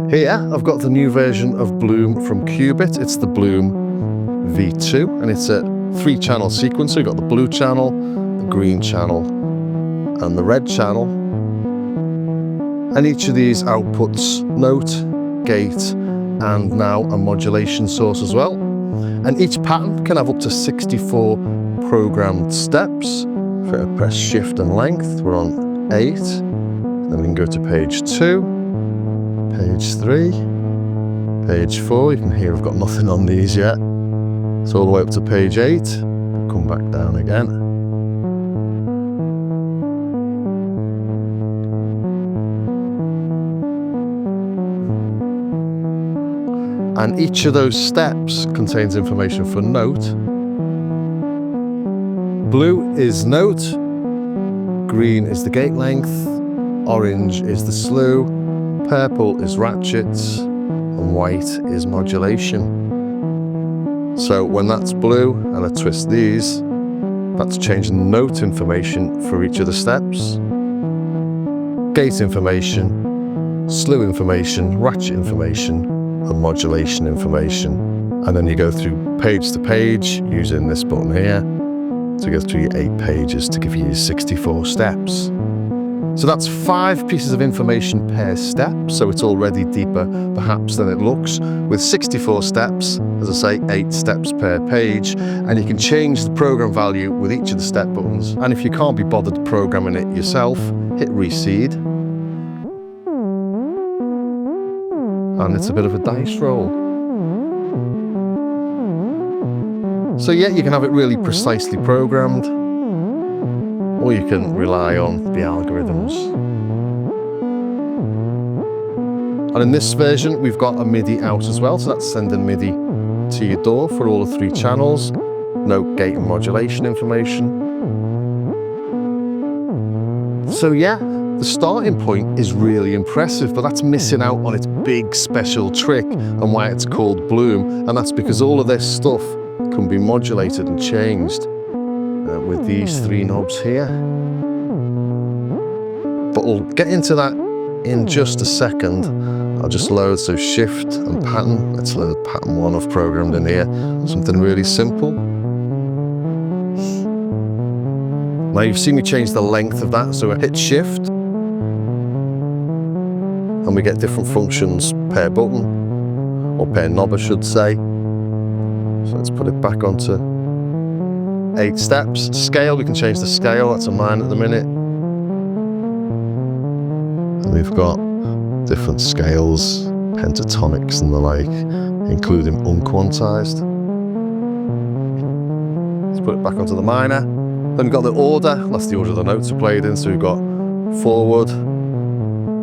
Here I've got the new version of Bloom from Qubit. It's the Bloom V2 and it's a 3-channel sequence. So you've got the blue channel, the green channel and the red channel. And each of these outputs note, gate and now a modulation source as well. And each pattern can have up to 64 programmed steps. If I press shift and length, we're on 8. Then we can go to page 2, page 3, page 4. You can hear I've got nothing on these yet. It's all the way up to page 8. Come back down again. And each of those steps contains information for note. Blue is note, green is the gate length, orange is the slew, purple is ratchets, and white is modulation. So when that's blue and I twist these, that's changing note information for each of the steps. Gate information, slew information, ratchet information, and modulation information. And then you go through page to page using this button here to go through your 8 pages to give you 64 steps. So that's 5 pieces of information per step, so it's already deeper perhaps than it looks. With 64 steps, as I say, 8 steps per page, and you can change the program value with each of the step buttons. And if you can't be bothered programming it yourself, hit reseed. And it's a bit of a dice roll. So yeah, you can have it really precisely programmed, or you can rely on the algorithms. And in this version, we've got a MIDI out as well, so that's sending MIDI to your door for all the 3 channels. Note, gate and modulation information. So yeah, the starting point is really impressive, but that's missing out on its big special trick and why it's called Bloom. And that's because all of this stuff can be modulated and changed with these 3 knobs here. But we'll get into that in just a second. I'll just load, so shift and pattern. Let's load pattern 1 I've programmed in here. Something really simple. Now you've seen me change the length of that, so I hit shift and we get different functions per button, or per knob I should say. So let's put it back onto 8 steps. Scale, we can change the scale, that's a 9 at the minute. And we've got different scales, pentatonics and the like, including unquantized. Let's put it back onto the minor. Then we've got the order, that's the order the notes are played in. So we've got forward,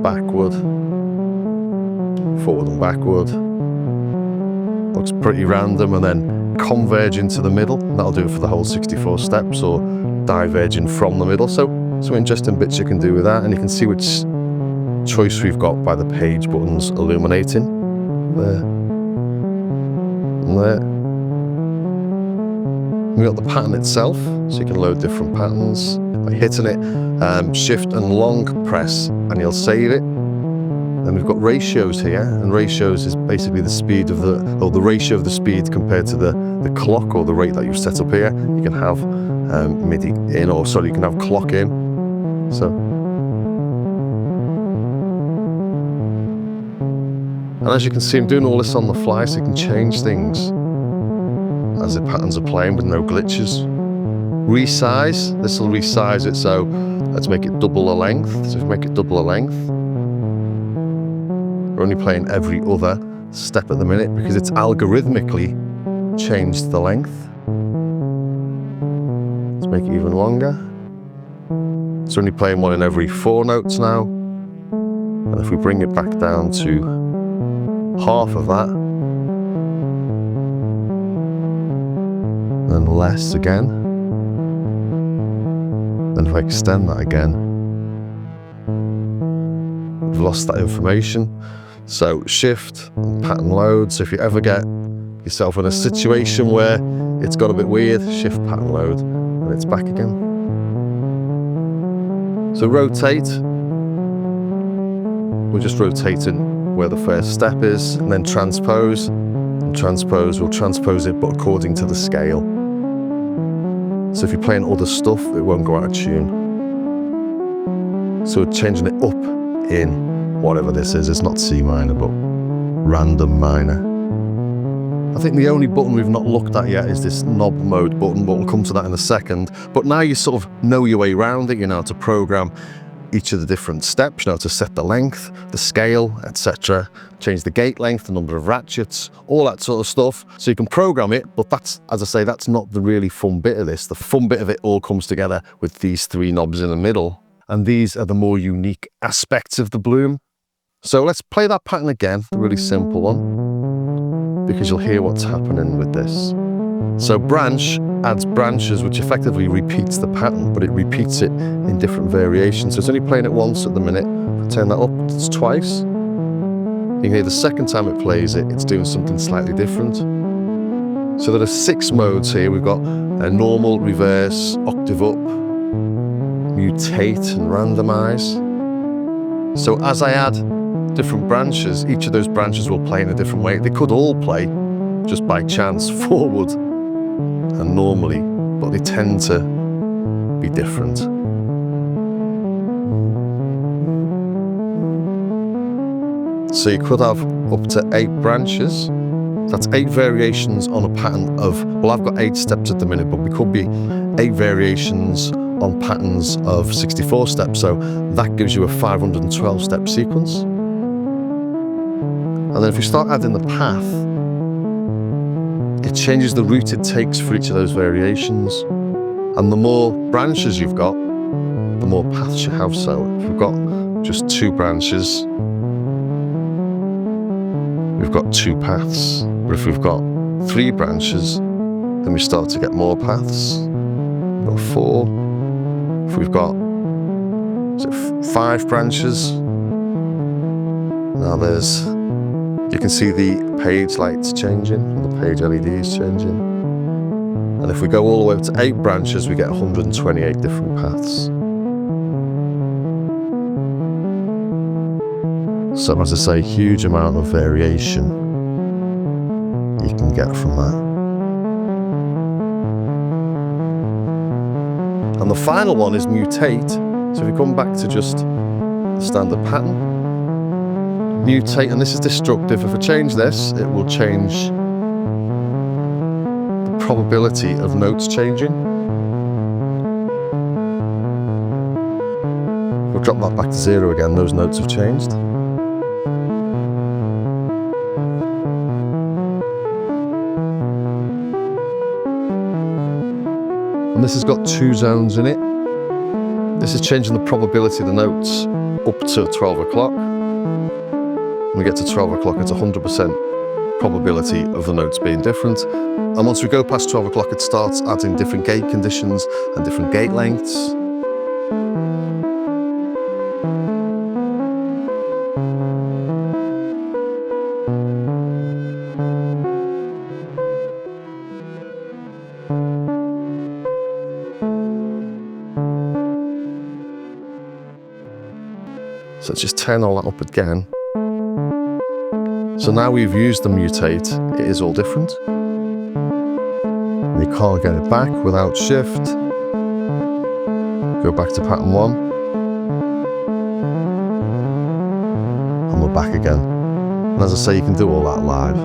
backward, forward and backward. Looks pretty random, and then converge into the middle. That'll do it for the whole 64 steps, or diverging from the middle. So some interesting bits you can do with that, and you can see which choice we've got by the page buttons illuminating. There. And there. We've got the pattern itself, so you can load different patterns by hitting it. Shift and long press, and you'll save it. Then we've got ratios here, and ratios is basically the speed of the ratio of the speed compared to the clock or the rate that you've set up here. You can have MIDI in, or sorry, you can have clock in. So, and as you can see, I'm doing all this on the fly, so you can change things as the patterns are playing with no glitches. Resize, this will resize it, so let's make it double the length. So if we make it double the length, we're only playing every other step at the minute because it's algorithmically changed the length. Let's make it even longer. It's only playing 1 in every 4 notes now. And if we bring it back down to half of that, then less again. Then if I extend that again, we've lost that information. So shift and pattern load. So if you ever get yourself in a situation where it's got a bit weird, shift pattern load and it's back again. So rotate, we're just rotating where the first step is, and then transpose. And transpose will transpose it, but according to the scale. So if you're playing other stuff, it won't go out of tune. So we're changing it up in whatever this is. It's not C minor, but random minor. I think the only button we've not looked at yet is this knob mode button, but we'll come to that in a second. But now you sort of know your way around it. You know how to program each of the different steps, you know how to set the length, the scale, etc. Change the gate length, the number of ratchets, all that sort of stuff. So you can program it, but that's, as I say, that's not the really fun bit of this. The fun bit of it all comes together with these three knobs in the middle. And these are the more unique aspects of the Bloom. So let's play that pattern again, the really simple one, because you'll hear what's happening with this. So branch adds branches, which effectively repeats the pattern, but it repeats it in different variations. So it's only playing it once at the minute. If I turn that up, it's twice. You can hear the second time it plays it, it's doing something slightly different. So there are 6 modes here. We've got a normal, reverse, octave up, mutate, and randomize. So as I add different branches, each of those branches will play in a different way. They could all play just by chance forward and normally, but they tend to be different. So you could have up to 8 branches. That's 8 variations on a pattern of, well, I've got 8 steps at the minute, but we could be 8 variations on patterns of 64 steps. So that gives you a 512 step sequence. And then if you start adding the path, it changes the route it takes for each of those variations. And the more branches you've got, the more paths you have. So if we've got just 2 branches, we've got 2 paths. But if we've got 3 branches, then we start to get more paths. We've got 4. If we've got 5 branches, now you can see the page lights changing, the page LEDs changing. And if we go all the way up to 8 branches, we get 128 different paths. So as I say, huge amount of variation you can get from that. And the final one is mutate. So if we come back to just the standard pattern, mutate, and this is destructive. If I change this, it will change the probability of notes changing. We'll drop that back to 0 again, those notes have changed. And this has got 2 zones in it. This is changing the probability of the notes up to 12 o'clock. When we get to 12 o'clock, it's 100% probability of the notes being different. And once we go past 12 o'clock, it starts adding different gate conditions and different gate lengths. So let's just turn all that up again. So now we've used the mutate, it is all different. And you can't get it back without shift. Go back to pattern 1. And we're back again. And as I say, you can do all that live.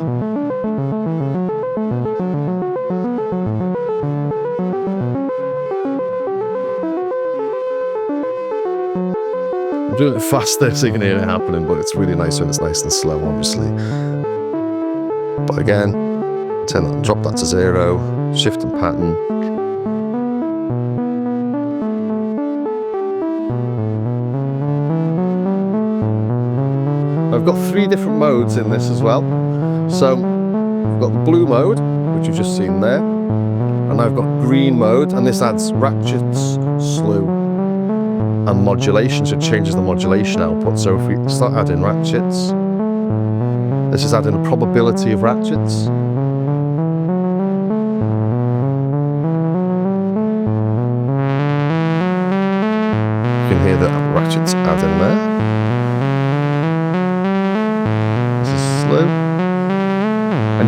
I'm doing it faster so you can hear it happening, but it's really nice when it's nice and slow, obviously. But again, drop that to 0, shift and pattern. I've got 3 different modes in this as well. So I've got the blue mode, which you've just seen there, and I've got green mode, and this adds ratchets, slew, and modulation, so it changes the modulation output. So if we start adding ratchets, this is adding a probability of ratchets. You can hear the ratchets add in there.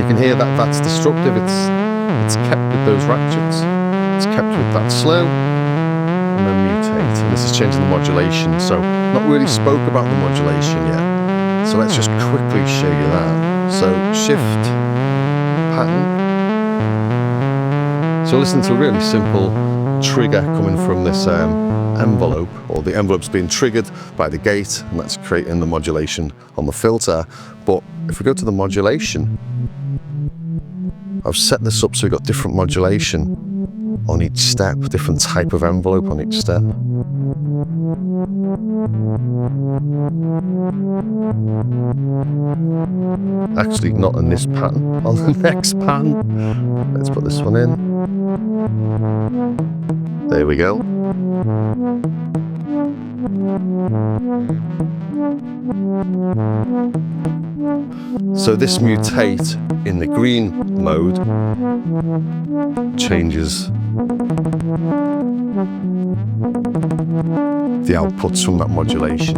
you can hear that that's destructive. It's kept with those ratchets. It's kept with that slow, and then mutate. And this is changing the modulation. So not really spoke about the modulation yet. So let's just quickly show you that. So shift pattern. So listen to a really simple trigger coming from this envelope, or the envelope's being triggered by the gate, and that's creating the modulation on the filter. But if we go to the modulation, I've set this up so we've got different modulation on each step, different type of envelope on each step. Actually, not in this pattern, on the next pattern. Let's put this one in. There we go. So this mutate in the green mode changes the outputs from that modulation.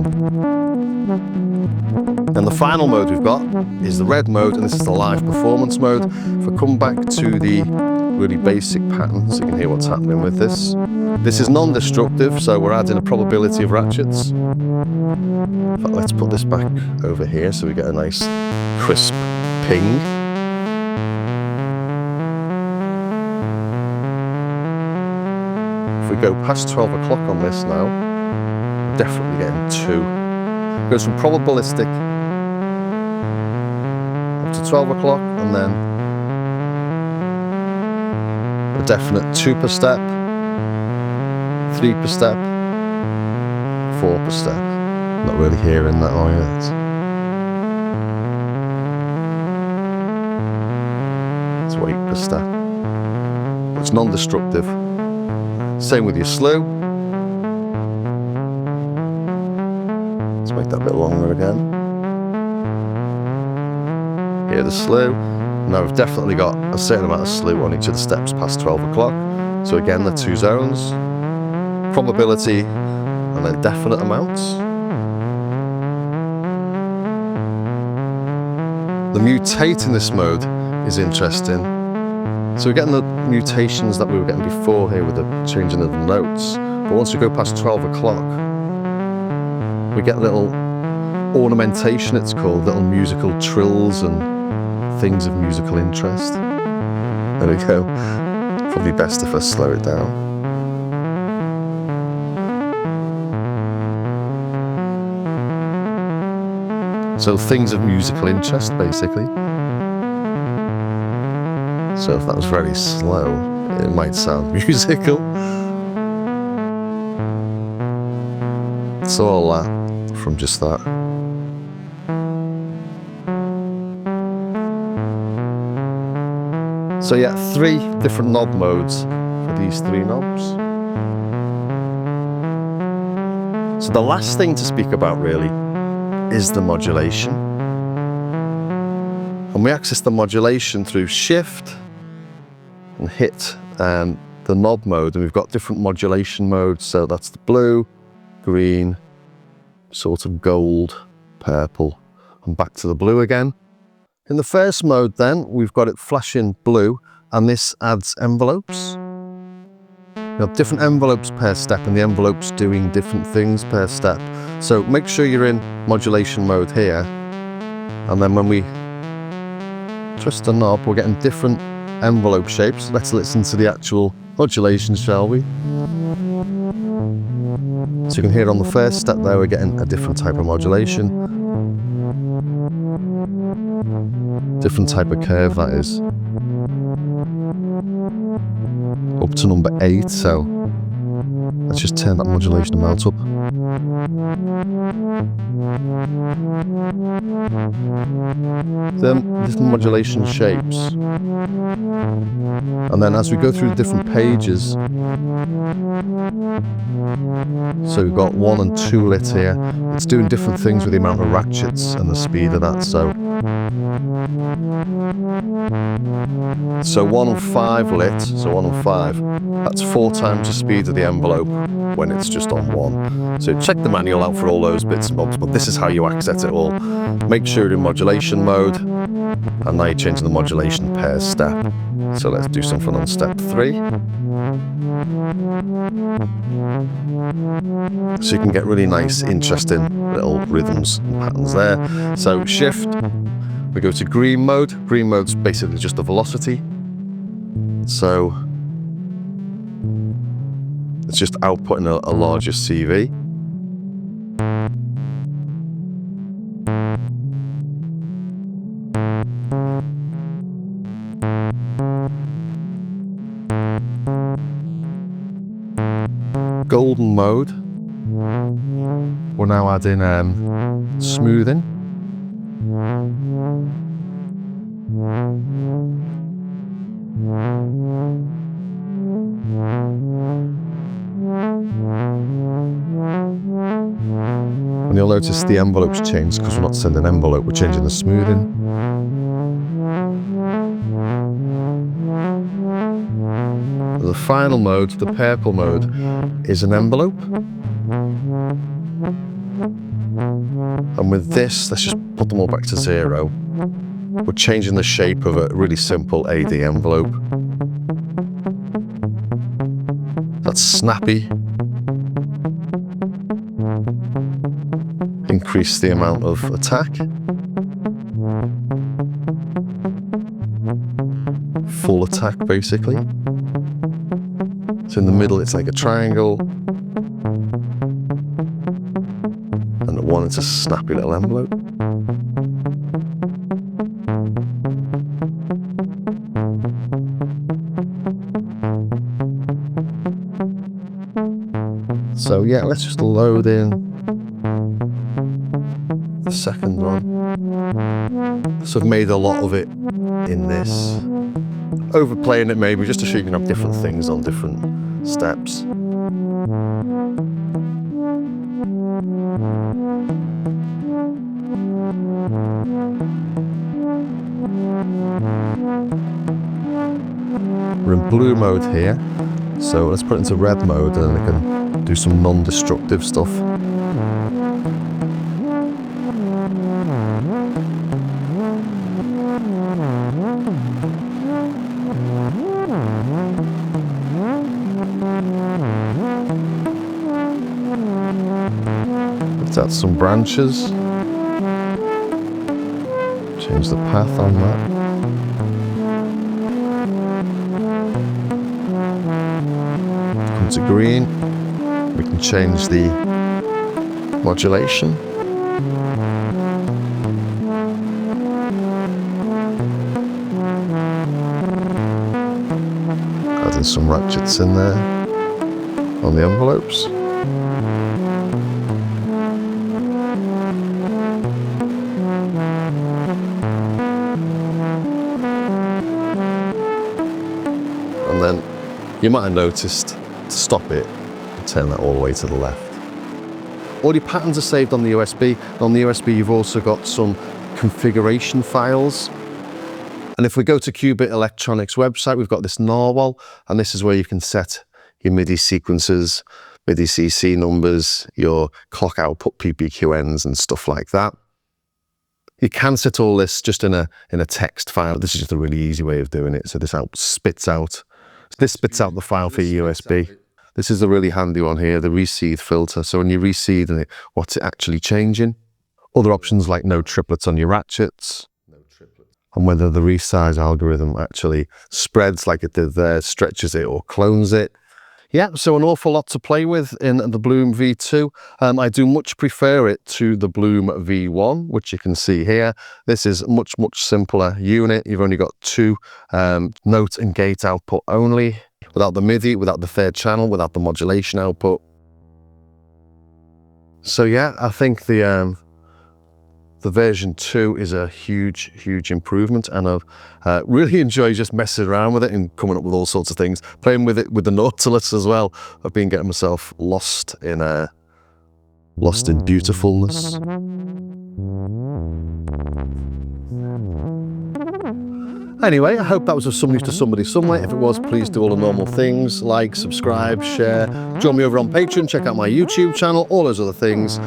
And the final mode we've got is the red mode, and this is the live performance mode. If we come back to the really basic pattern, so you can hear what's happening with this. This is non-destructive, so we're adding a probability of ratchets. In fact, let's put this back over here so we get a nice crisp ping. If we go past 12 o'clock on this now, we're definitely getting 2. It goes from probabilistic up to 12 o'clock, and then a definite 2 per step, 3 per step, 4 per step. Not really hearing that, are you? It's 8 per step. It's non-destructive. Same with your slew. Let's make that a bit longer again. Hear the slew. Now we've definitely got a certain amount of slew on each of the steps past 12 o'clock. So again, the 2 zones. Probability, and then definite amounts. The mutate in this mode is interesting. So we're getting the mutations that we were getting before here with the changing of the notes. But once we go past 12 o'clock, we get little ornamentation, it's called, little musical trills and things of musical interest. There we go. Probably best if I slow it down. So things of musical interest, basically. So if that was very slow, it might sound musical. It's all that from just that. So yeah, 3 different knob modes for these 3 knobs. So the last thing to speak about really is the modulation. And we access the modulation through shift and hit the knob mode, and we've got different modulation modes. So that's the blue, green, sort of gold, purple, and back to the blue again. In the first mode then, we've got it flashing blue, and this adds envelopes. You have different envelopes per step, and the envelope's doing different things per step. So make sure you're in modulation mode here, and then when we twist the knob, we're getting different envelope shapes. Let's listen to the actual modulation, shall we? So you can hear on the first step there, we're getting a different type of modulation. Different type of curve, that is. Up to number 8, so let's just turn that modulation amount up. Then different modulation shapes. And then as we go through the different pages, so we've got 1 and 2 lit here, it's doing different things with the amount of ratchets and the speed of that. So 1 and 5 lit, so 1 and 5, that's 4 times the speed of the envelope when it's just on 1. So check the manual out for all those bits and bobs, but this is how you access it all. Make sure you're in modulation mode, And now you're changing the modulation per step. So let's do something on step 3. So you can get really nice, interesting little rhythms and patterns there. So shift, we go to green mode. Green mode's basically just the velocity. So it's just outputting a larger CV. Golden mode, we're now adding smoothing. And you'll notice the envelope's changed because we're not sending an envelope, we're changing the smoothing. The final mode, the purple mode, is an envelope. And with this, let's just put them all back to 0. We're changing the shape of a really simple AD envelope. That's snappy. Increase the amount of attack. Full attack, basically. So in the middle, it's like a triangle. And at 1, it's a snappy little envelope. So yeah, let's just load in the second one. So I've made a lot of it in this. Overplaying it maybe, just to show you can have different things on different steps. We're in blue mode here, so let's put it into red mode and I can do some non-destructive stuff. Let's add some branches. Change the path on that. Come to green. We can change the modulation. Adding some ratchets in there on the envelopes. And then you might have noticed, to stop it, turn that all the way to the left. All your patterns are saved on the USB. On the USB, you've also got some configuration files. And if we go to Qubit Electronics website, we've got this Narwhal, and this is where you can set your MIDI sequences, MIDI CC numbers, your clock output PPQNs and stuff like that. You can set all this just in a text file. This is just a really easy way of doing it. So this spits out the file for your USB. This is a really handy one here, the reseed filter. So when you're reseeding it, what's it actually changing? Other options like no triplets on your ratchets, and whether the resize algorithm actually spreads like it did there, stretches it or clones it. Yeah, so an awful lot to play with in the Bloom V2. I do much prefer it to the Bloom V1, which you can see here. This is much simpler unit. You've only got 2 note and gate output only, without the MIDI, without the third channel, without the modulation output. So yeah, I think the version 2 is a huge improvement, and I've really enjoyed just messing around with it and coming up with all sorts of things, playing with it with the Nautilus as well. I've been getting myself lost in beautifulness. Anyway, I hope that was of some use to somebody somewhere. If it was, please do all the normal things, like, subscribe, share, join me over on Patreon, check out my YouTube channel, all those other things.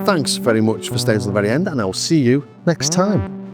Thanks very much for staying to the very end, and I'll see you next time.